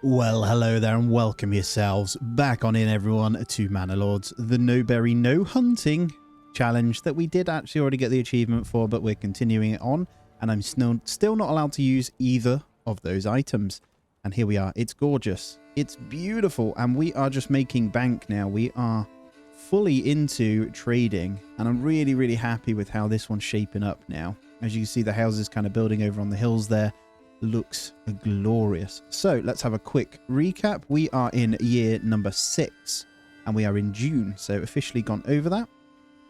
Well, hello there and welcome yourselves back on in, everyone, to Manor Lords the No Hunting challenge that we did actually already get the achievement for, but we're continuing it on, and I'm still not allowed to use either of those items. And here we are. It's gorgeous. It's beautiful, and we are just making bank now. We are fully into trading, and I'm really happy with how this one's shaping up now. As you can see, the houses kind of building over on the hills there. Looks glorious. So let's have a quick recap. We are in year number 6 and we are in June, so officially gone over that.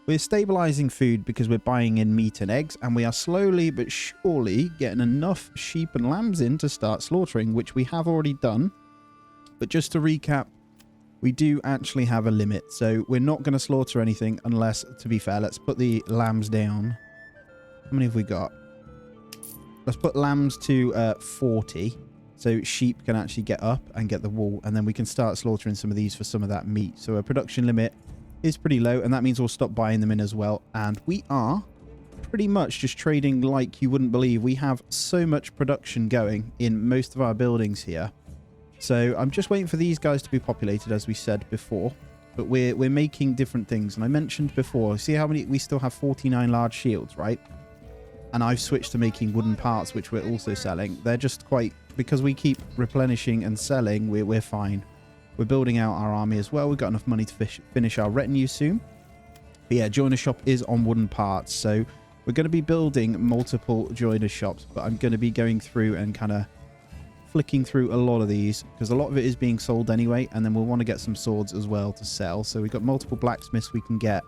We're stabilizing food because we're buying in meat and eggs, and we are slowly but surely getting enough sheep and lambs in to start slaughtering, which we have already done. But just to recap, we do actually have a limit, so we're not going to slaughter anything unless, to be fair, let's put the lambs down. How many have we got? Let's put lambs to 40, so sheep can actually get up and get the wool, and then we can start slaughtering some of these for some of that meat. So our production limit is pretty low, and that means we'll stop buying them in as well. And we are pretty much just trading like you wouldn't believe. We have so much production going in most of our buildings here. So I'm just waiting for these guys to be populated, as we said before. But we're making different things, and I mentioned before, see how many we still have 49 large shields, right? And I've switched to making wooden parts, which we're also selling. They're just quite, because we keep replenishing and selling, we're fine. We're building out our army as well. We've got enough money to finish our retinue soon. But yeah, joiner shop is on wooden parts. So we're going to be building multiple joiner shops, but I'm going to be going through and kind of flicking through a lot of these because a lot of it is being sold anyway. And then we'll want to get some swords as well to sell. So we've got multiple blacksmiths we can get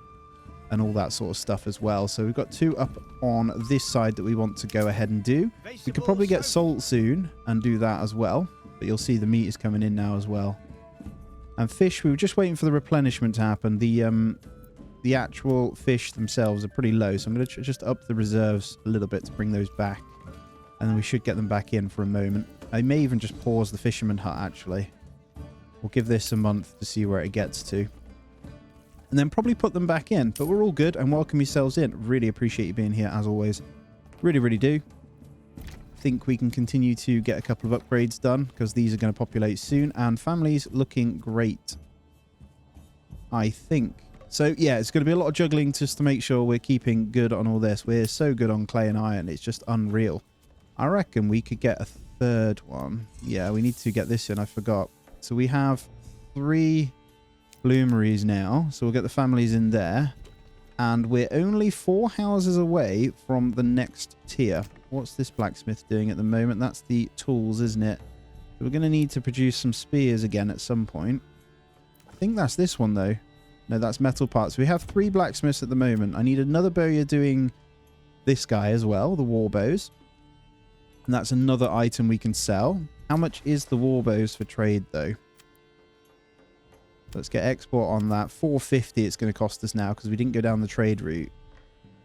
and all that sort of stuff as well. So we've got 2 up on this side that we want to go ahead and do. We could probably get salt soon and do that as well, but you'll see the meat is coming in now as well. And fish, we were just waiting for the replenishment to happen. The actual fish themselves are pretty low, so I'm going to just up the reserves a little bit to bring those back, and then we should get them back in for a moment. I may even just pause the fisherman hut, actually. We'll give this a month to see where it gets to, and then probably put them back in. But we're all good, and welcome yourselves in. Really appreciate you being here as always. Really do. Think we can continue to get a couple of upgrades done because these are going to populate soon, and family's looking great, I think. So yeah, it's going to be a lot of juggling just to make sure we're keeping good on all this. We're so good on clay and iron, it's just unreal. I reckon we could get a 3rd one. Yeah, we need to get this in, I forgot. So we have 3 bloomeries now, so we'll get the families in there, and we're only 4 houses away from the next tier. What's this blacksmith doing at the moment? That's the tools, isn't it? So we're going to need to produce some spears again at some point. I think that's this one though. No, that's metal parts. We have 3 blacksmiths at the moment. I need another bowyer doing this guy as well, the war bows, and that's another item we can sell. How much is the war bows for trade though? Let's get export on that. 450 it's going to cost us now because we didn't go down the trade route.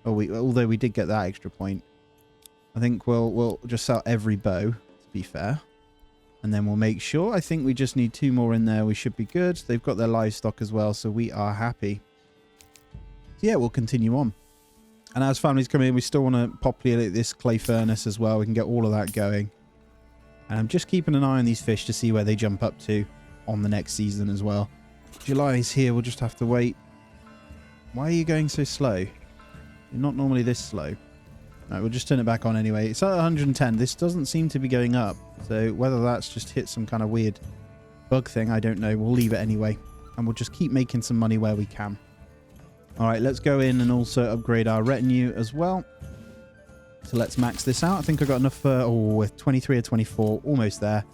Although we did get that extra point. I think we'll just sell every bow, to be fair. And then we'll make sure. I think we just need 2 more in there. We should be good. They've got their livestock as well, so we are happy. So yeah, we'll continue on. And as families come in, we still want to populate this clay furnace as well. We can get all of that going. And I'm just keeping an eye on these fish to see where they jump up to on the next season as well. July is here. We'll just have to wait. Why are you going so slow? You're not normally this slow. No, we'll just turn it back on anyway. It's at 110. This doesn't seem to be going up. So whether that's just hit some kind of weird bug thing, I don't know. We'll leave it anyway. And we'll just keep making some money where we can. All right, let's go in and also upgrade our retinue as well. So let's max this out. I think I've got enough for, with 23 or 24, almost there.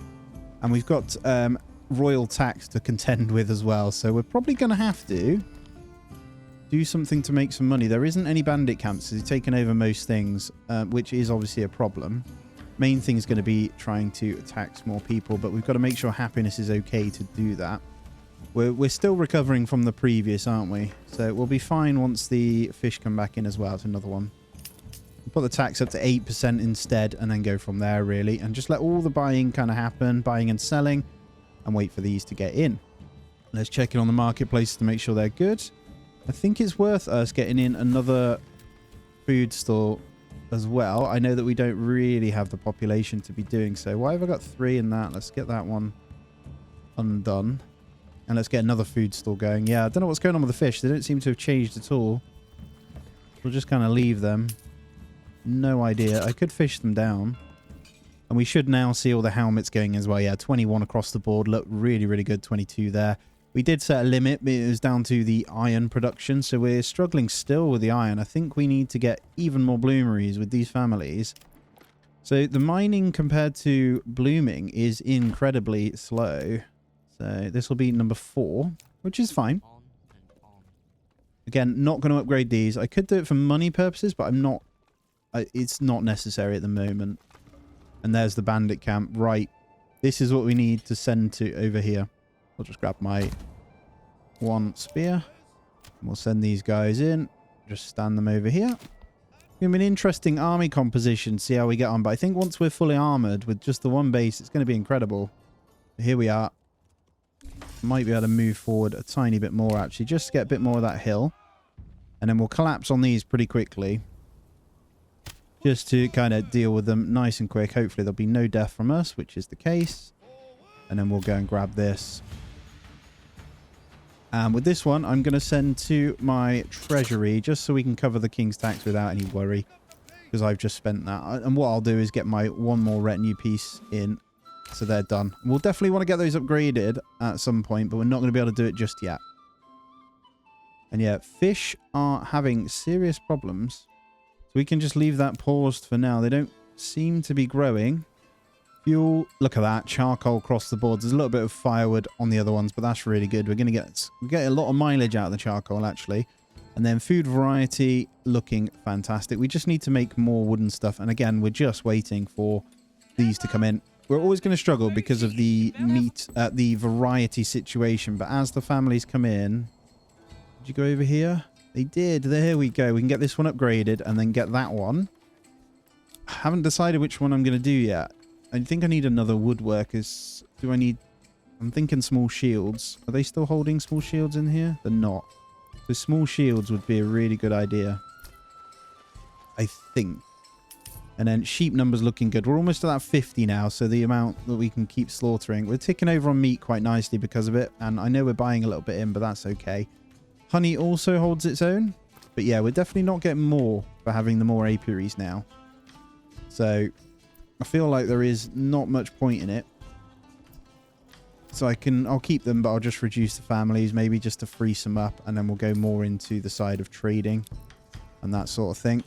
And we've got royal tax to contend with as well. So we're probably going to have to do something to make some money. There isn't any bandit camps. He's taken over most things, which is obviously a problem. Main thing is going to be trying to tax more people, but we've got to make sure happiness is okay to do that. We're still recovering from the previous, aren't we? So we'll be fine once the fish come back in as well. It's another one. We'll put the tax up to 8% instead and then go from there, really. And just let all the buying kind of happen, buying and selling, and wait for these to get in. Let's check in on the marketplace to make sure they're good. I think it's worth us getting in another food store as well. I know that we don't really have the population to be doing so. Why have I got 3 in that? Let's get that one undone. And let's get another food store going. Yeah, I don't know what's going on with the fish. They don't seem to have changed at all. We'll just kind of leave them. No idea. I could fish them down. And we should now see all the helmets going as well. Yeah, 21 across the board. Look really, really good. 22 there. We did set a limit, but it was down to the iron production. So we're struggling still with the iron. I think we need to get even more bloomeries with these families. So the mining compared to blooming is incredibly slow. So this will be number 4, which is fine. Again, not going to upgrade these. I could do it for money purposes, but I'm not. It's not necessary at the moment. And there's the bandit camp. Right. This is what we need to send to over here. I'll just grab my 1 spear. We'll send these guys in. Just stand them over here. It's going to be an interesting army composition. See how we get on. But I think once we're fully armored with just the 1 base, it's going to be incredible. Here we are. Might be able to move forward a tiny bit more, actually. Just to get a bit more of that hill. And then we'll collapse on these pretty quickly. Just to kind of deal with them nice and quick. Hopefully there'll be no death from us, which is the case. And then we'll go and grab this. And with this one, I'm going to send to my treasury just so we can cover the king's tax without any worry. Because I've just spent that. And what I'll do is get my 1 more retinue piece in. So they're done. We'll definitely want to get those upgraded at some point, but we're not going to be able to do it just yet. And yeah, fish are having serious problems. So we can just leave that paused for now. They don't seem to be growing. Fuel. Look at that. Charcoal across the board. There's a little bit of firewood on the other ones, but that's really good. We're going to get a lot of mileage out of the charcoal, actually. And then food variety looking fantastic. We just need to make more wooden stuff. And again, we're just waiting for these to come in. We're always going to struggle because of the the variety situation. But as the families come in... Did you go over here? They did. There we go. We can get this one upgraded and then get that one. I haven't decided which one I'm going to do yet. I think I need another woodworkers. Do I need... I'm thinking small shields. Are they still holding small shields in here? They're not. So small shields would be a really good idea. I think. And then sheep numbers looking good. We're almost at that 50 now, so the amount that we can keep slaughtering. We're ticking over on meat quite nicely because of it. And I know we're buying a little bit in, but that's okay. Honey also holds its own. But yeah, we're definitely not getting more for having the more apiaries now. So I feel like there is not much point in it. So I'll keep them, but I'll just reduce the families, maybe just to free some up. And then we'll go more into the side of trading and that sort of thing.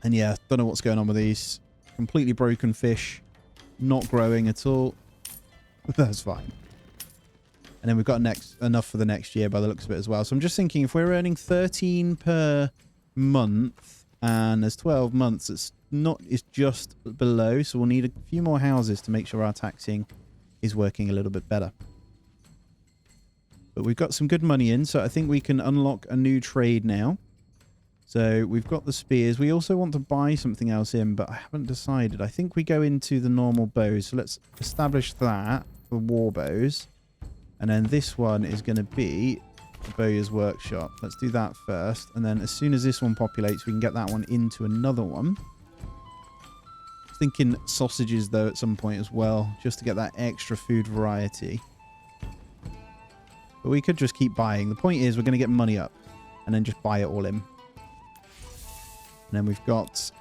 And yeah, don't know what's going on with these. Completely broken fish. Not growing at all. That's fine. And then we've got enough for the next year by the looks of it as well. So I'm just thinking if we're earning 13 per month and there's 12 months, it's just below. So we'll need a few more houses to make sure our taxing is working a little bit better. But we've got some good money in. So I think we can unlock a new trade now. So we've got the spears. We also want to buy something else in, but I haven't decided. I think we go into the normal bows. So let's establish that for war bows. And then this one is going to be the Bowyer's Workshop. Let's do that first. And then as soon as this one populates, we can get that one into another one. Thinking sausages, though, at some point as well, just to get that extra food variety. But we could just keep buying. The point is we're going to get money up and then just buy it all in. And then we've got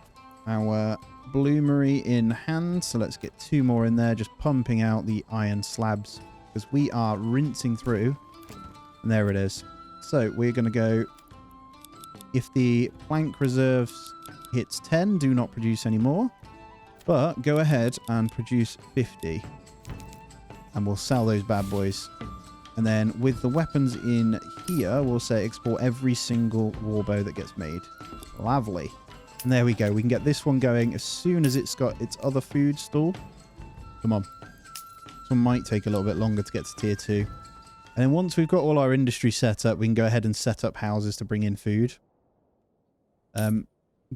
our bloomery in hand. So let's get 2 more in there, just pumping out the iron slabs. Because we are rinsing through. And there it is. So we're going to go... If the plank reserves hits 10, do not produce any more. But go ahead and produce 50. And we'll sell those bad boys. And then with the weapons in here, we'll say export every single warbow that gets made. Lovely. And there we go. We can get this one going as soon as it's got its other food stall. Come on. One might take a little bit longer to get to tier 2. And then once we've got all our industry set up, we can go ahead and set up houses to bring in food.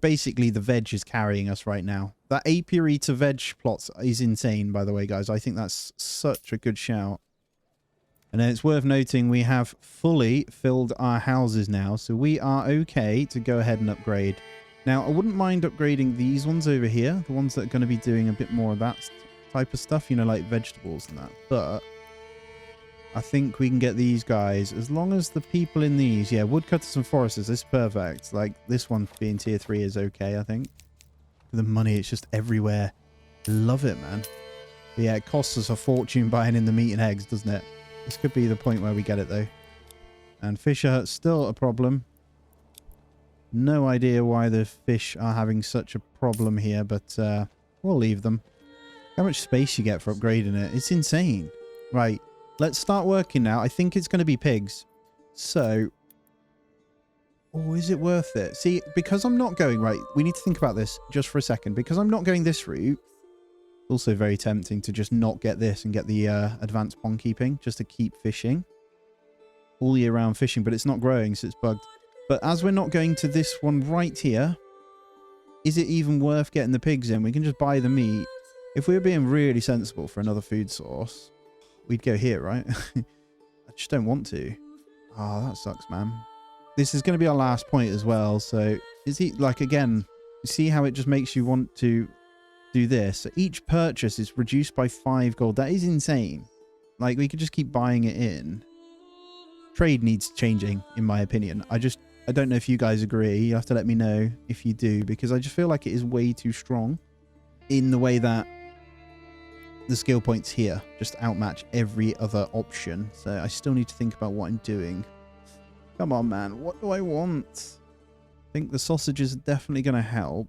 Basically, the veg is carrying us right now. That apiary to veg plot is insane, by the way, guys. I think that's such a good shout. And then it's worth noting we have fully filled our houses now, so we are okay to go ahead and upgrade. Now, I wouldn't mind upgrading these ones over here, the ones that are going to be doing a bit more of that type of stuff, you know, like vegetables and that. But I think we can get these guys, as long as the people in these, yeah, woodcutters and foresters, this is perfect. Like, this one being tier 3 is okay, I think. The money, it's just everywhere. Love it, man. But yeah, it costs us a fortune buying in the meat and eggs, doesn't it? This could be the point where we get it, though. And Fisher Hut's still a problem. No idea why the fish are having such a problem here, but we'll leave them. How much space you get for upgrading it? It's insane. Right, let's start working now. I think it's going to be pigs. So, oh, is it worth it? See, because I'm not going, right, we need to think about this just for a second. Because I'm not going this route, it's also very tempting to just not get this and get the advanced pond keeping, just to keep fishing. All year round fishing, but it's not growing, so it's bugged. But as we're not going to this one right here, is it even worth getting the pigs in? We can just buy the meat. If we were being really sensible for another food source, we'd go here, right? I just don't want to. Oh, that sucks, man. This is going to be our last point as well. So, is he, like, again, you see how it just makes you want to do this? So each purchase is reduced by 5 gold. That is insane. Like, we could just keep buying it in. Trade needs changing, in my opinion. I don't know if you guys agree. You have to let me know if you do, because I just feel like it is way too strong in the way that the skill points here just outmatch every other option. So I still need to think about what I'm doing. Come on, man. What do I want? I think the sausages are definitely going to help.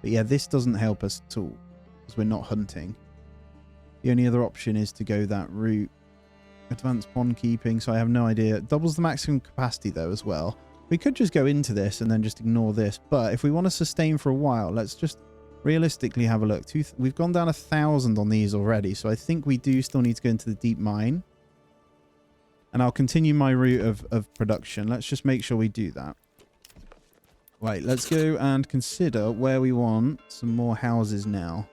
But yeah, this doesn't help us at all because we're not hunting. The only other option is to go that route. Advanced pond keeping, so I have no idea. It doubles the maximum capacity though as well. We could just go into this and then just ignore this. But if we want to sustain for a while, let's just realistically have a look. We've gone down 1,000 on these already, so I think we do still need to go into the deep mine. And I'll continue my route of production. Let's just make sure we do that. Right, let's go and consider where we want some more houses now.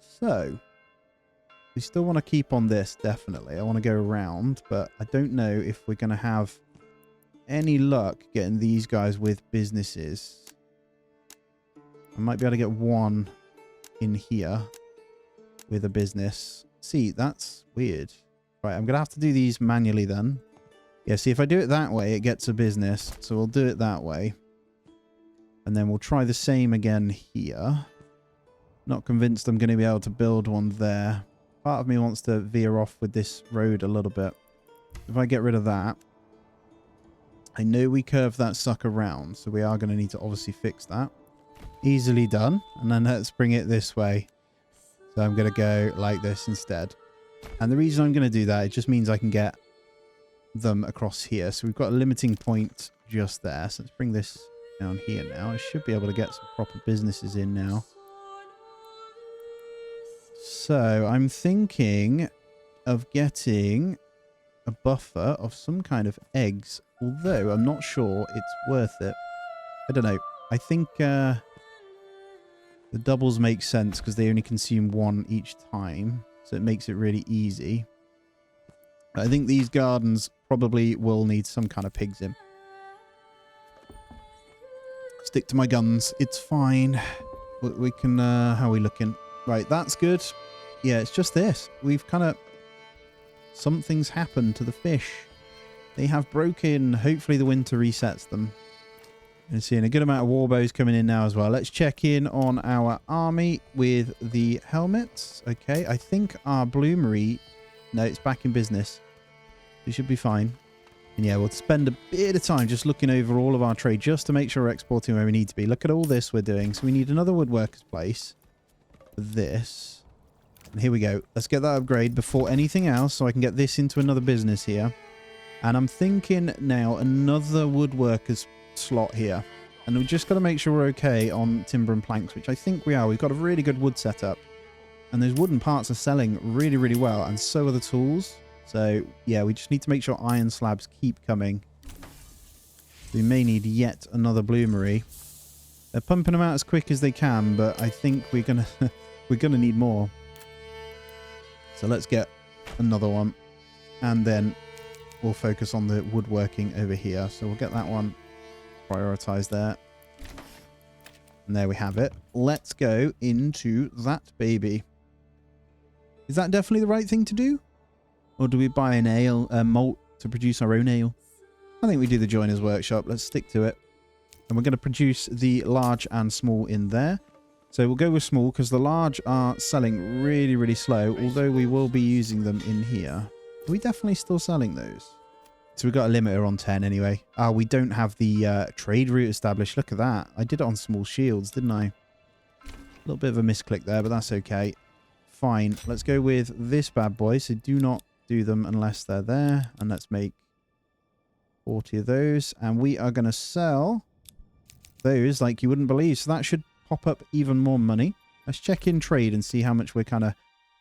So, we still want to keep on this, definitely. I want to go around, but I don't know if we're going to have any luck getting these guys with businesses. I might be able to get one in here with a business. See, that's weird. Right, I'm going to have to do these manually then. Yeah, see, if I do it that way, it gets a business. So we'll do it that way. And then we'll try the same again here. Not convinced I'm going to be able to build one there. Part of me wants to veer off with this road a little bit. If I get rid of that, I know we curve that sucker around, so we are going to need to obviously fix that. Easily done. And then let's bring it this way. So I'm going to go like this instead. And the reason I'm going to do that, it just means I can get them across here. So we've got a limiting point just there. So let's bring this down here now. I should be able to get some proper businesses in now. So I'm thinking of getting a buffer of some kind of eggs, although I'm not sure it's worth it. I don't know. I think the doubles make sense because they only consume one each time, so it makes it really easy. I think these gardens probably will need some kind of pigs in. Stick to my guns. It's fine. We can... how are we looking? Right, that's good. Yeah, it's just this. We've kind of... Something's happened to the fish. They have broken. Hopefully the winter resets them. And seeing a good amount of warbows coming in now as well. Let's check in on our army with the helmets. Okay, I think our bloomery... No, it's back in business. We should be fine. And yeah, we'll spend a bit of time just looking over all of our trade just to make sure we're exporting where we need to be. Look at all this we're doing. So we need another woodworker's place for this. And here we go. Let's get that upgrade before anything else so I can get this into another business here. And I'm thinking now another woodworker's slot here. And we've just got to make sure we're okay on timber and planks, which I think we are. We've got a really good wood setup. And those wooden parts are selling really, really well. And so are the tools. So, yeah, we just need to make sure iron slabs keep coming. We may need yet another bloomery. They're pumping them out as quick as they can, but I think we're gonna we're gonna need more. So let's get another one. And then we'll focus on the woodworking over here. So we'll get that one prioritized there. And there we have it. Let's go into that baby. Is that definitely the right thing to do? Or do we buy an ale, malt to produce our own ale? I think we do the joiner's workshop. Let's stick to it. And we're going to produce the large and small in there. So we'll go with small because the large are selling really, really slow. Although we will be using them in here. Are we definitely still selling those? So we've got a limiter on 10 anyway. Oh, we don't have the trade route established. Look at that. I did it on small shields, didn't I? A little bit of a misclick there, but that's okay. Fine. Let's go with this bad boy. So do not do them unless they're there. And let's make 40 of those. And we are going to sell those like you wouldn't believe. So that should pop up even more money. Let's check in trade and see how much we're kind of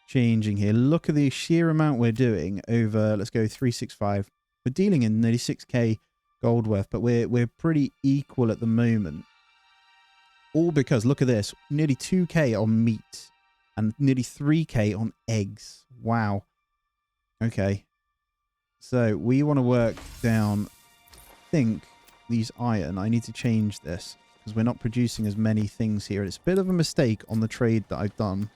changing here. Look at the sheer amount we're doing over, let's go 365. We're dealing in nearly 6k gold worth, but we're pretty equal at the moment. All because, look at this, nearly 2k on meat and nearly 3k on eggs. Wow. Okay. So we want to work down, I think, these iron. I need to change this because we're not producing as many things here. It's a bit of a mistake on the trade that I've done,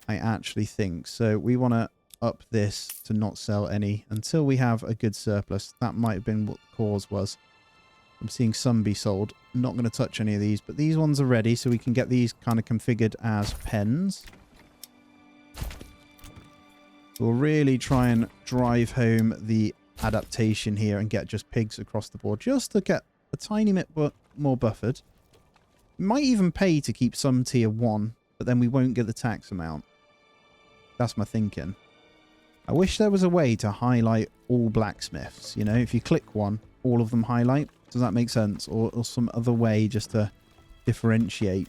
I actually think. So we want to up this to not sell any until we have a good surplus. That might have been what the cause was. I'm seeing some be sold. I'm not going to touch any of these, but these ones are ready, so we can get these kind of configured as pens. We'll really try and drive home the adaptation here and get just pigs across the board, just to get a tiny bit more buffered. It might even pay to keep some tier 1, but then we won't get the tax amount. That's my thinking. I wish there was a way to highlight all blacksmiths. You know, if you click one, all of them highlight. Does that make sense? Or some other way just to differentiate.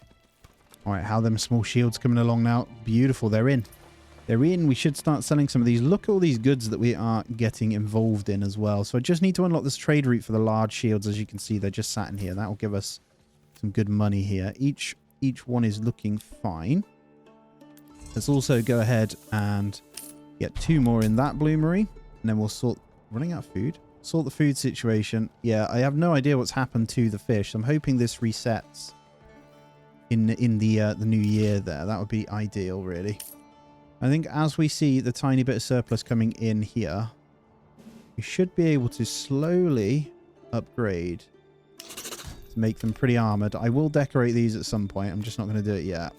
All right, how them small shields coming along now? Beautiful, they're in. They're in. We should start selling some of these. Look at all these goods that we are getting involved in as well. So I just need to unlock this trade route for the large shields. As you can see, they're just sat in here. That will give us some good money here. Each one is looking fine. Let's also go ahead and get 2 more in that bloomery. And then we'll sort... Running out of food? Sort the food situation. Yeah, I have no idea what's happened to the fish. I'm hoping this resets in the new year there. That would be ideal, really. I think as we see the tiny bit of surplus coming in here, we should be able to slowly upgrade to make them pretty armored. I will decorate these at some point. I'm just not going to do it yet.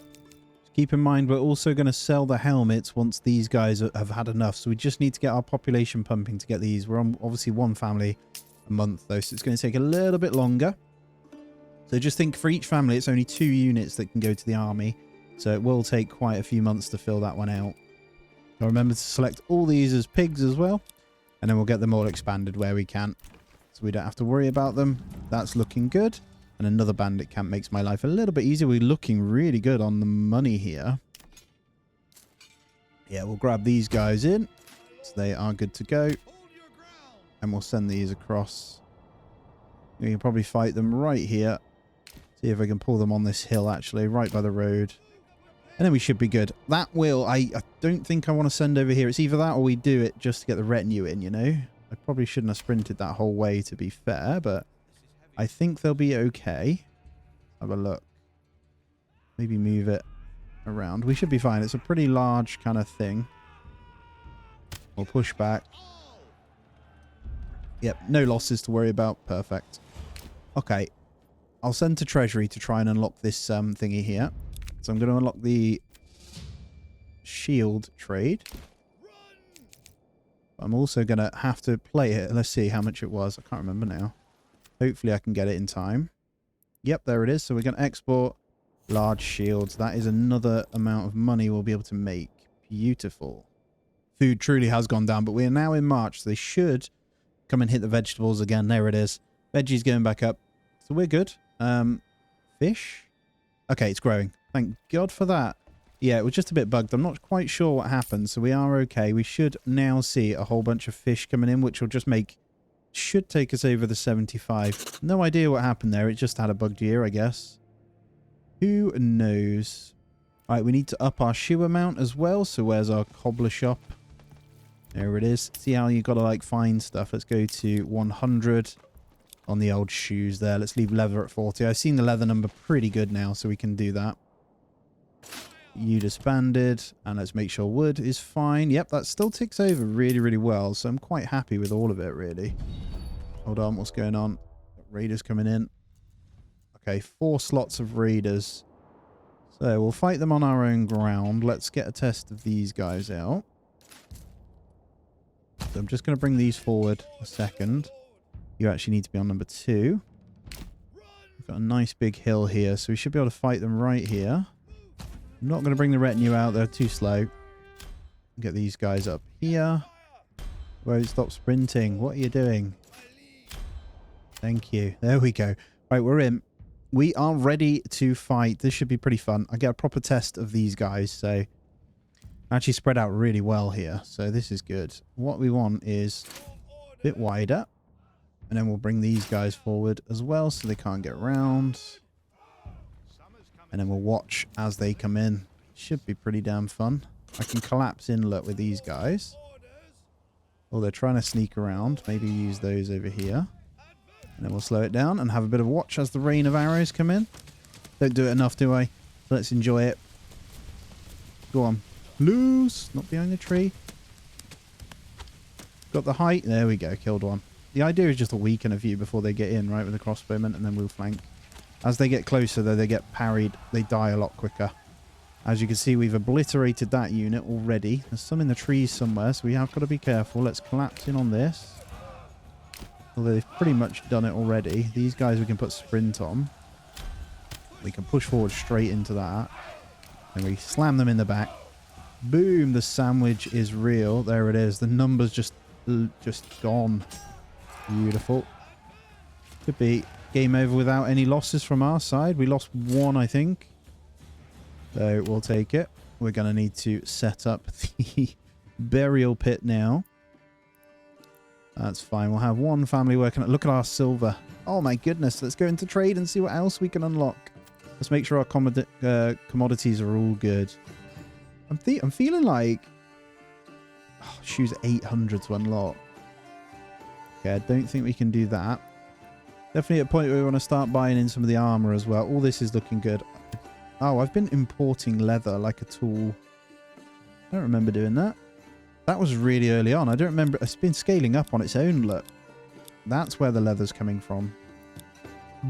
Keep in mind, we're also going to sell the helmets once these guys have had enough. So we just need to get our population pumping to get these. We're on obviously 1 family a month, though, so it's going to take a little bit longer. So just think for each family, it's only 2 units that can go to the army. So it will take quite a few months to fill that one out. Now remember to select all these as pigs as well. And then we'll get them all expanded where we can. So we don't have to worry about them. That's looking good. And another bandit camp makes my life a little bit easier. We're looking really good on the money here. Yeah, we'll grab these guys in. So they are good to go. And we'll send these across. We can probably fight them right here. See if I can pull them on this hill, actually, right by the road. And then we should be good. That will... I don't think I want to send over here. It's either that or we do it just to get the retinue in, you know? I probably shouldn't have sprinted that whole way, to be fair, but... I think they'll be okay. Have a look. Maybe move it around. We should be fine. It's a pretty large kind of thing. We'll push back. Yep, no losses to worry about. Perfect. Okay. I'll send to Treasury to try and unlock this thingy here. So I'm going to unlock the shield trade. I'm also going to have to play it. Let's see how much it was. I can't remember now. Hopefully I can get it in time. Yep, there it is. So we're going to export large shields. That is another amount of money we'll be able to make. Beautiful. Food truly has gone down, but we are now in March, so they should come and hit the vegetables again. There it is. Veggies going back up. So we're good. Fish? Okay, it's growing. Thank God for that. Yeah, it was just a bit bugged. I'm not quite sure what happened, so we are okay. We should now see a whole bunch of fish coming in, which will just make... should take us over the 75. No idea what happened there. It just had a bugged year, I guess. Who knows? All right, we need to up our shoe amount as well. So where's our cobbler shop? There it is. See how you got to like find stuff. Let's go to 100 on the old shoes there. Let's leave leather at 40. I've seen the leather number pretty good now, so we can do that. you disbanded. And let's make sure wood is fine. Yep, that still ticks over really, really well. So I'm quite happy with all of it, really. Hold on, what's going on? Raiders coming in. Okay, 4 slots of raiders. So we'll fight them on our own ground. Let's get a test of these guys out. So I'm just going to bring these forward a second. You actually need to be on number 2. We've got a nice big hill here, so we should be able to fight them right here. I'm not going to bring the retinue out. They're too slow. Get these guys up here. Won't stop sprinting. What are you doing? Thank you. There we go. Right, we're in. We are ready to fight. This should be pretty fun. I get a proper test of these guys, so actually spread out really well here. So this is good. What we want is a bit wider. And then we'll bring these guys forward as well so they can't get around. And then we'll watch as they come in. Should be pretty damn fun. I can collapse inlet with these guys. Oh, they're trying to sneak around. Maybe use those over here. And then we'll slow it down and have a bit of watch as the rain of arrows come in. Don't do it enough, do I? Let's enjoy it. Go on. Loose. Not behind the tree. Got the height. There we go. Killed one. The idea is just to weaken a few before they get in, right, with the crossbowmen, and then we'll flank. As they get closer, though, they get parried. They die a lot quicker. As you can see, we've obliterated that unit already. There's some in the trees somewhere, so we have got to be careful. Let's collapse in on this. Although they've pretty much done it already. These guys we can put sprint on. We can push forward straight into that. And we slam them in the back. Boom! The sandwich is real. There it is. The number's just gone. Beautiful. Could be game over without any losses from our side. We lost 1, I think. So we'll take it. We're going to need to set up the burial pit now. That's fine. We'll have 1 family working. Look at our silver. Oh my goodness. Let's go into trade and see what else we can unlock. Let's make sure our commodities are all good. I'm feeling like... Oh, choose 800 to unlock. Okay, I don't think we can do that. Definitely at a point where we want to start buying in some of the armor as well. All this is looking good. Oh, I've been importing leather like a tool. I don't remember doing that. That was really early on. I don't remember. It's been scaling up on its own, look. That's where the leather's coming from.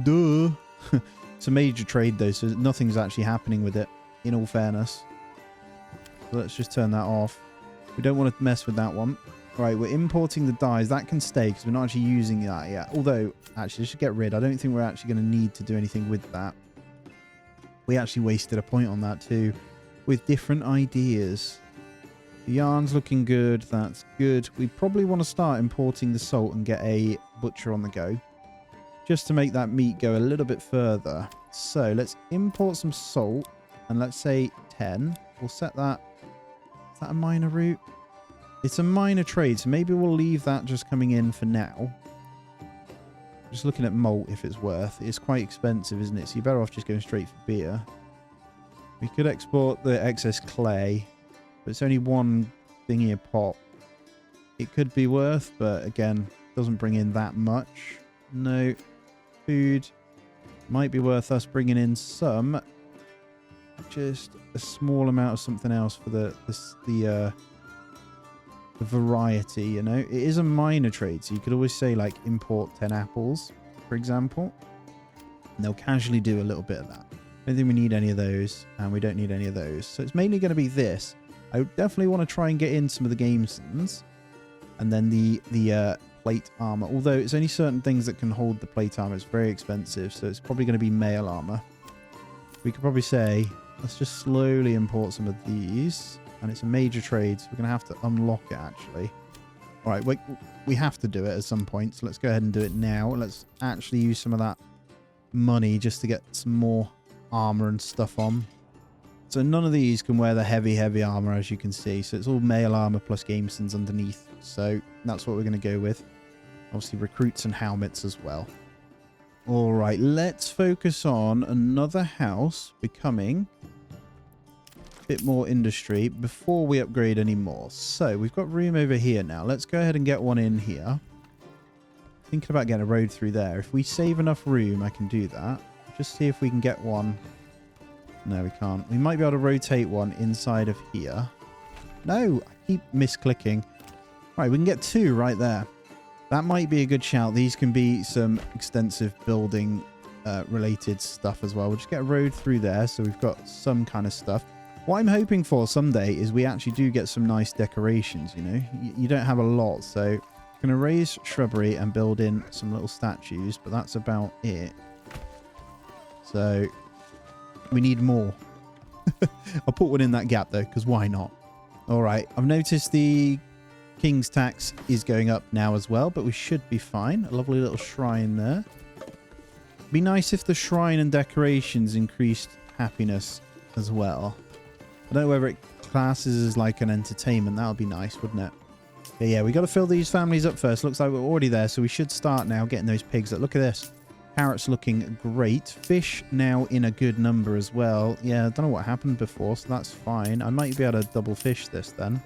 Duh. It's a major trade, though, so nothing's actually happening with it, in all fairness. So let's just turn that off. We don't want to mess with that one. Right, we're importing the dyes. That can stay, because we're not actually using that yet. Although, actually, just get rid. I don't think we're actually going to need to do anything with that. We actually wasted a point on that, too, with different ideas. The yarn's looking good. That's good. We probably want to start importing the salt and get a butcher on the go, just to make that meat go a little bit further. So let's import some salt, and let's say 10. We'll set that. Is that a minor route? It's a minor trade, so maybe we'll leave that just coming in for now. Just looking at malt if it's worth. It's quite expensive, isn't it? So you're better off just going straight for beer. We could export the excess clay, but it's only 1 thingy a pot. It could be worth, but again, doesn't bring in that much. No. Food. Might be worth us bringing in some. Just a small amount of something else for the variety, you know. It is a minor trade, so you could always say, like, import 10 apples, for example. And they'll casually do a little bit of that. I don't think we need any of those, and we don't need any of those. So it's mainly going to be this. I definitely want to try and get in some of the gamesons. And then the plate armor. Although it's only certain things that can hold the plate armor. It's very expensive, so it's probably going to be mail armor. We could probably say, let's just slowly import some of these. And it's a major trade, so we're going to have to unlock it, actually. All right, we have to do it at some point, so let's go ahead and do it now. Let's actually use some of that money just to get some more armor and stuff on. So none of these can wear the heavy armor, as you can see. So it's all mail armor plus gamesons underneath. So that's what we're going to go with. Obviously, recruits and helmets as well. All right, let's focus on another house becoming bit more industry before we upgrade any more. So we've got room over here now. Let's go ahead and get one in here. Thinking about getting a road through there. If we save enough room, I can do that. Just see if we can get one No, we can't. We might be able to rotate one inside of here. No, I keep misclicking. Right, we can get 2 right there. That might be a good shout. These can be some extensive building related stuff as well. We'll just get a road through there so we've got some kind of stuff. What I'm hoping for someday is we actually do get some nice decorations, you know. You don't have a lot, so I'm going to raise shrubbery and build in some little statues, but that's about it. So we need more. I'll put one in that gap though, because why not? All right, I've noticed the King's tax is going up now as well, but we should be fine. A lovely little shrine there. Be nice if the shrine and decorations increased happiness as well. I don't know whether it classes as like an entertainment. That would be nice, wouldn't it? But yeah, we got to fill these families up first. Looks like we're already there, so we should start now getting those pigs up. Look at this. Carrots looking great. Fish now in a good number as well. Yeah, I don't know what happened before, so that's fine. I might be able to double fish this then.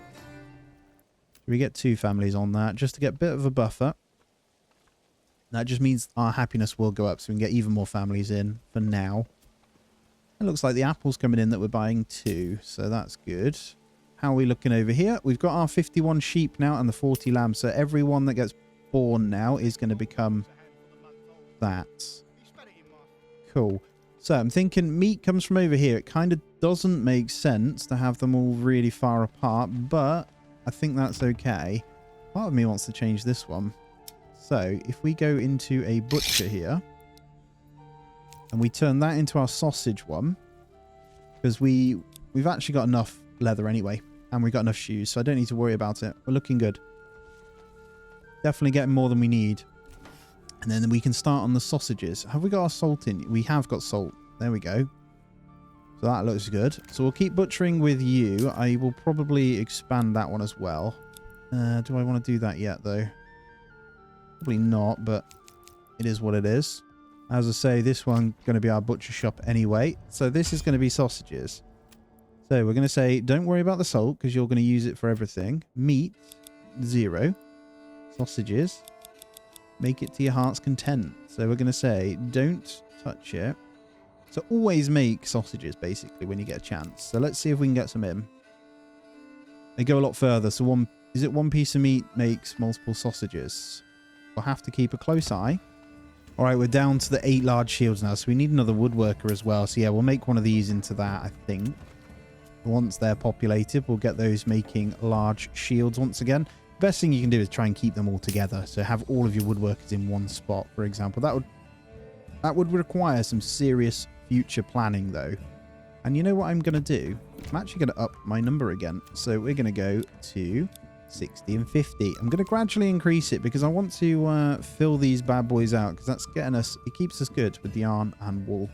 We get 2 families on that just to get a bit of a buffer. That just means our happiness will go up, so we can get even more families in for now. It looks like the apple's coming in that we're buying too, so that's good. How are we looking over here? We've got our 51 sheep now and the 40 lambs, so every one that gets born now is going to become that. Cool. So I'm thinking meat comes from over here. It kind of doesn't make sense to have them all really far apart, but I think that's okay. Part of me wants to change this one. So if we go into a butcher here and we turn that into our sausage one, because we've actually got enough leather anyway, and we've got enough shoes, so I don't need to worry about it. We're looking good. Definitely getting more than we need. And then we can start on the sausages. Have we got our salt in? We have got salt. There we go. So that looks good. So we'll keep butchering with you. I will probably expand that one as well. Do I want to do that yet, though? Probably not, but it is what it is. As I say, this one's going to be our butcher shop anyway. So this is going to be sausages. So we're going to say, don't worry about the salt, because you're going to use it for everything. Meat, 0. Sausages, make it to your heart's content. So we're going to say, don't touch it. So always make sausages, basically, when you get a chance. So let's see if we can get some in. They go a lot further. So one piece of meat makes multiple sausages. We'll have to keep a close eye. All right, we're down to the 8 large shields now. So we need another woodworker as well. So yeah, we'll make one of these into that, I think. Once they're populated, we'll get those making large shields once again. The best thing you can do is try and keep them all together. So have all of your woodworkers in one spot, for example. That would require some serious future planning, though. And you know what I'm going to do? I'm actually going to up my number again. So we're going to go to 60 and 50. I'm going to gradually increase it because I want to fill these bad boys out, because that's getting us, it keeps us good with the yarn and wool,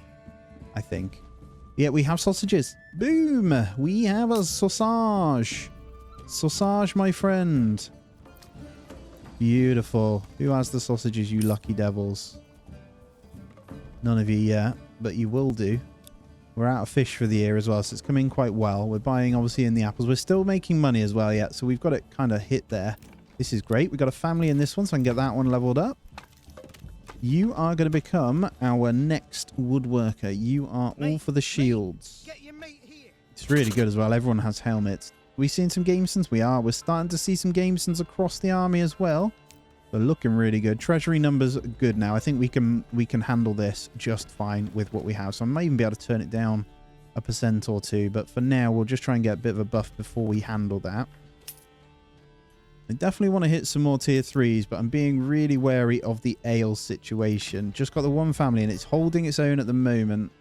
I think. Yeah, we have sausages. Boom! We have a sausage. Sausage, my friend. Beautiful. Who has the sausages, you lucky devils? None of you yet, but you will do. We're out of fish for the year as well, so it's coming quite well. We're buying, obviously, in the apples. We're still making money as well yet, so we've got it kind of hit there. This is great. We've got a family in this one, so I can get that one leveled up. You are going to become our next woodworker. You are all for the shields. Get your meat here. It's really good as well. Everyone has helmets. Are we seeing some gamesons? We are. We're starting to see some gamesons across the army as well. They're looking really good. Treasury numbers are good now. I think we can handle this just fine with what we have. So I might even be able to turn it down 1% or 2. But for now, we'll just try and get a bit of a buff before we handle that. I definitely want to hit some more tier 3s, but I'm being really wary of the ale situation. Just got the one family and it's holding its own at the moment.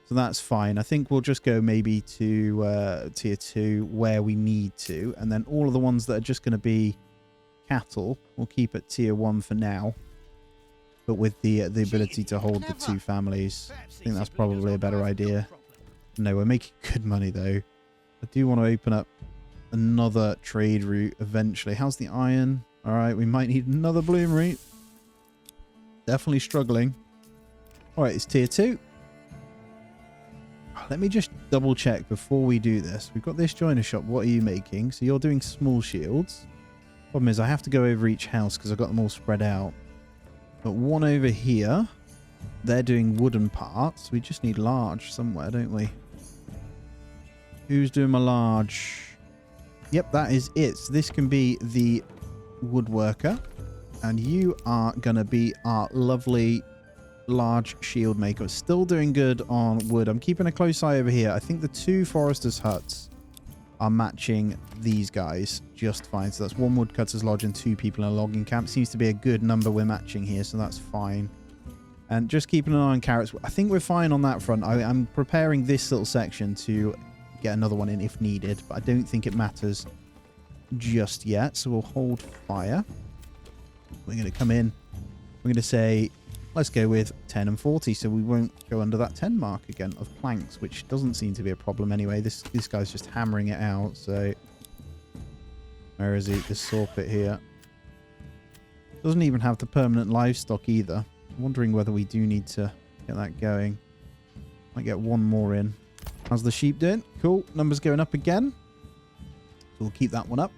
So that's fine. I think we'll just go maybe to tier 2 where we need to. And then all of the ones that are just going to be cattle, we'll keep at tier 1 for now. But with the ability to hold the 2 families, I think that's probably a better idea. No, we're making good money though. I do want to open up another trade route eventually. How's the iron? All right, we might need another bloom route. Definitely struggling. All right, it's tier 2. Let me just double check before we do this. We've got this joiner shop. What are you making? So you're doing small shields. Problem is I have to go over each house because I've got them all spread out. But one over here, they're doing wooden parts. We just need large somewhere, don't we? Who's doing my large? Yep, that is it. So this can be the woodworker. And you are going to be our lovely large shield maker. Still doing good on wood. I'm keeping a close eye over here. I think the 2 foresters' huts are matching these guys just fine. So that's 1 woodcutter's lodge and 2 people in a logging camp. Seems to be a good number we're matching here, so that's fine. And just keeping an eye on carrots. I think we're fine on that front. I'm preparing this little section to get another one in if needed, but I don't think it matters just yet. So we'll hold fire. We're going to come in. We're going to say, let's go with 10 and 40, so we won't go under that 10 mark again of planks, which doesn't seem to be a problem anyway. This guy's just hammering it out, so... Where is he? This saw pit here. Doesn't even have the permanent livestock either. I'm wondering whether we do need to get that going. Might get 1 more in. How's the sheep doing? Cool. Numbers going up again. So we'll keep that one up.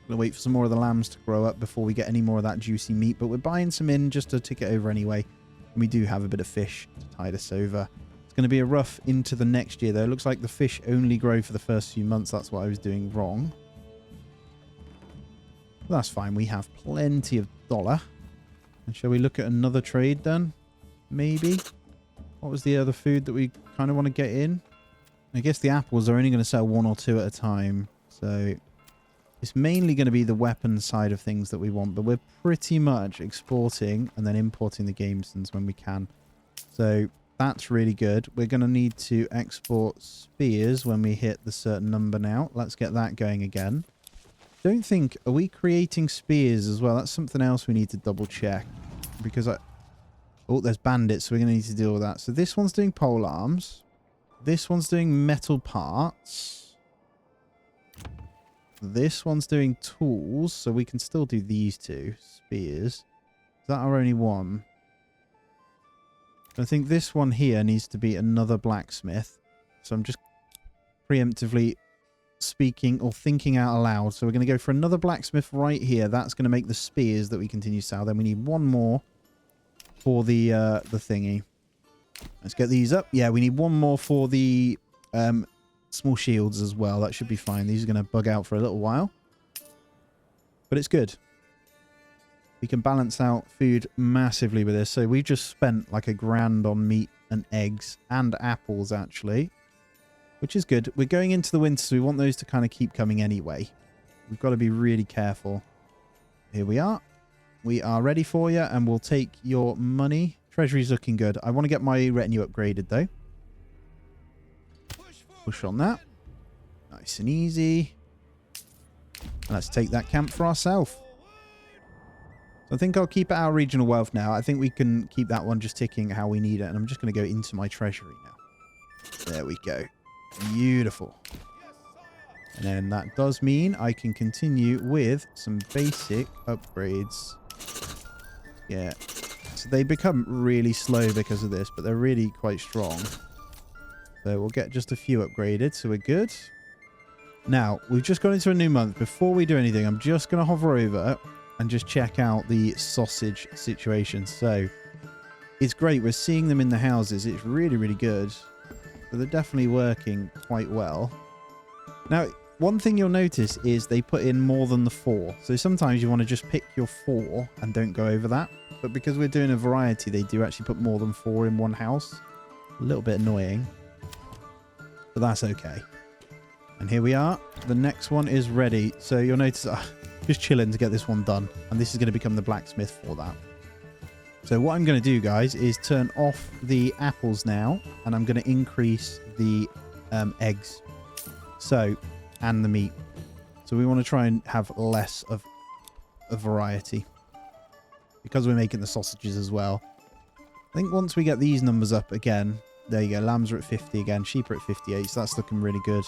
Gonna wait for some more of the lambs to grow up before we get any more of that juicy meat, but we're buying some in just to tick it over anyway. And we do have a bit of fish to tide us over. It's going to be a rough into the next year though. It looks like the fish only grow for the first few months. That's what I was doing wrong. But that's fine. We have plenty of dollar. And shall we look at another trade then? Maybe. What was the other food that we kind of want to get in? I guess the apples are only going to sell 1 or 2 at a time. So... it's mainly going to be the weapon side of things that we want, but we're pretty much exporting and then importing the gamestons when we can. So that's really good. We're going to need to export spears when we hit the certain number now. Let's get that going again. Don't think... are we creating spears as well? That's something else we need to double check. Because oh, there's bandits, so we're going to need to deal with that. So this one's doing pole arms. This one's doing metal parts. This one's doing tools, so we can still do these 2. Spears. Is that our only one? I think this one here needs to be another blacksmith. So I'm just preemptively speaking or thinking out aloud. So we're going to go for another blacksmith right here. That's going to make the spears that we continue to sell. Then we need 1 more for the thingy. Let's get these up. Yeah, we need 1 more for the... small shields as well. That should be fine. These are going to bug out for a little while. But it's good. We can balance out food massively with this. So we just spent like $1,000 on meat and eggs and apples actually. Which is good. We're going into the winter, so we want those to kind of keep coming anyway. We've got to be really careful. Here we are. We are ready for you and we'll take your money. Treasury's looking good. I want to get my retinue upgraded though. Push on that. Nice and easy. And let's take that camp for ourselves. So I think I'll keep it our regional wealth now. I think we can keep that one just ticking how we need it. And I'm just going to go into my treasury now. There we go. Beautiful. And then that does mean I can continue with some basic upgrades. Yeah. So they become really slow because of this, but they're really quite strong. So we'll get just a few upgraded, so we're good. Now, we've just gone into a new month. Before we do anything, I'm just going to hover over and just check out the sausage situation. So, it's great. We're seeing them in the houses. It's really, really good. So they're definitely working quite well. Now, one thing you'll notice is they put in more than the 4. So sometimes you want to just pick your 4 and don't go over that. But because we're doing a variety, they do actually put more than 4 in one house. A little bit annoying. But that's okay. And here we are. The next one is ready. So you'll notice just chilling to get this one done. And this is going to become the blacksmith for that. So what I'm going to do, guys, is turn off the apples now. And I'm going to increase the eggs. So, and the meat. So we want to try and have less of a variety. Because we're making the sausages as well. I think once we get these numbers up again... There you go. Lambs are at 50 again. Sheep are at 58. So that's looking really good.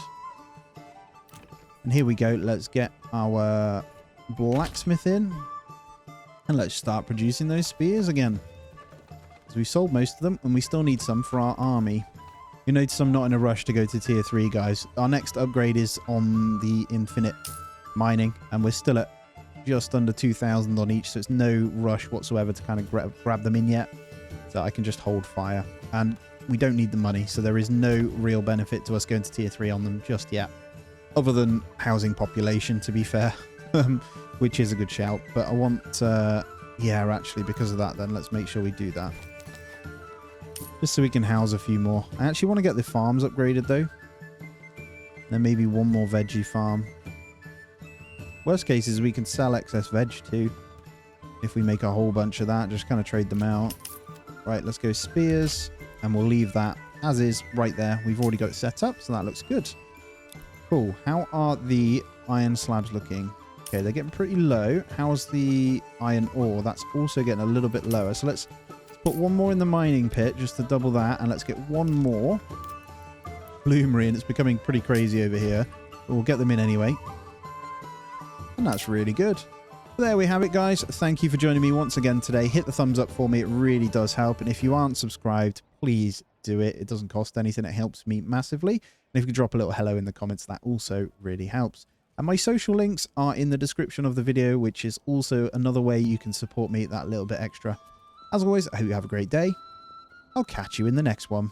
And here we go. Let's get our blacksmith in. And let's start producing those spears again. So we sold most of them. And we still need some for our army. You notice I'm not in a rush to go to tier 3, guys. Our next upgrade is on the infinite mining. And we're still at just under 2,000 on each. So it's no rush whatsoever to kind of grab them in yet. So I can just hold fire. And we don't need the money, so there is no real benefit to us going to tier 3 on them just yet, other than housing population, to be fair, which is a good shout. But I want, yeah, actually, because of that, then let's make sure we do that. Just so we can house a few more. I actually want to get the farms upgraded, though. Then maybe one more veggie farm. Worst case is we can sell excess veg, too. If we make a whole bunch of that, just kind of trade them out. Right, let's go spears. And we'll leave that as is right there. We've already got it set up, so that looks good. Cool. How are the iron slabs looking? Okay, they're getting pretty low. How's the iron ore? That's also getting a little bit lower. So let's put one more in the mining pit just to double that. And let's get one more bloomery. And it's becoming pretty crazy over here. But we'll get them in anyway. And that's really good. There we have it, guys. Thank you for joining me once again today. Hit the thumbs up for me. It really does help. And if you aren't subscribed, please do it. It doesn't cost anything. It helps me massively. And if you could drop a little hello in the comments, that also really helps. And my social links are in the description of the video, which is also another way you can support me that little bit extra. As always, I hope you have a great day. I'll catch you in the next one.